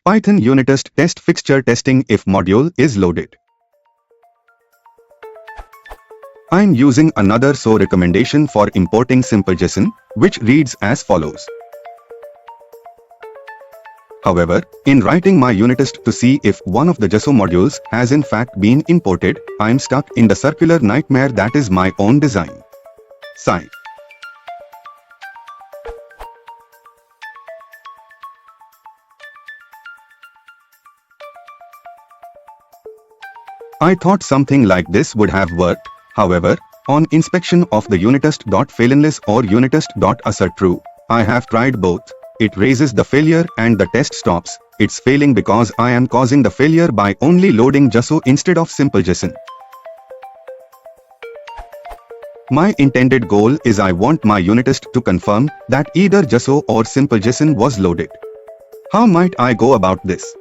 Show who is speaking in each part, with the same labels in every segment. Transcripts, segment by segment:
Speaker 1: Python Unittest test fixture testing if module is loaded. I'm using another so recommendation for importing SimpleJSON, which reads as follows. However, in writing my Unittest to see if one of the JSO modules has in fact been imported, I'm stuck in the circular nightmare that is my own design. Sigh. I thought something like this would have worked. However, on inspection of the unittest.failenless or unittest.assertTrue, I have tried both. It raises the failure and the test stops. It's failing because I am causing the failure by only loading JSO instead of SimpleJSON. My intended goal is I want my Unittest to confirm that either JSO or SimpleJSON was loaded. How might I go about this?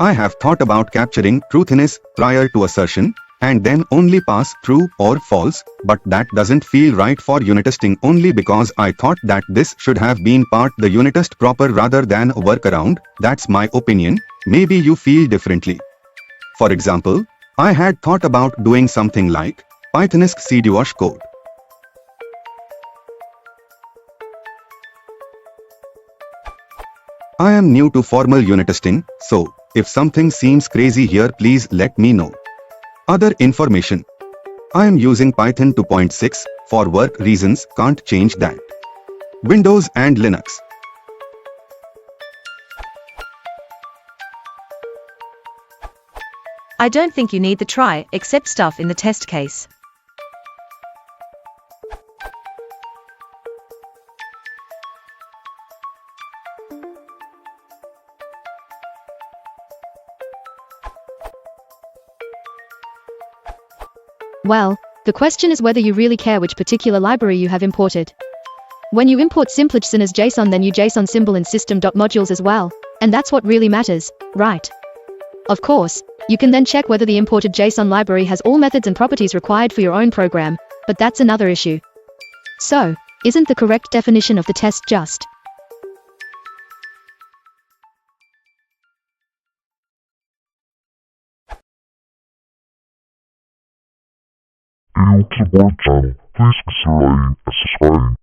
Speaker 1: I have thought about capturing truthiness prior to assertion, and then only pass true or false, but that doesn't feel right for unitesting only because I thought that this should have been part the unitest proper rather than a workaround. That's my opinion, maybe you feel differently. For example, I had thought about doing something like Pythonisk cdwash code. I am new to formal unitesting, so if something seems crazy here, please let me know. Other information. I am using Python 2.6 for work reasons, can't change that. Windows and Linux.
Speaker 2: I don't think you need the try except stuff in the test case.
Speaker 3: Well, the question is whether you really care which particular library you have imported. When you import SimpleJSON as JSON, then you JSON symbol in system.modules as well, and that's what really matters, right? Of course, you can then check whether the imported JSON library has all methods and properties required for your own program, but that's another issue. So, isn't the correct definition of the test just
Speaker 4: If you support the channel, please consider liking and subscribing.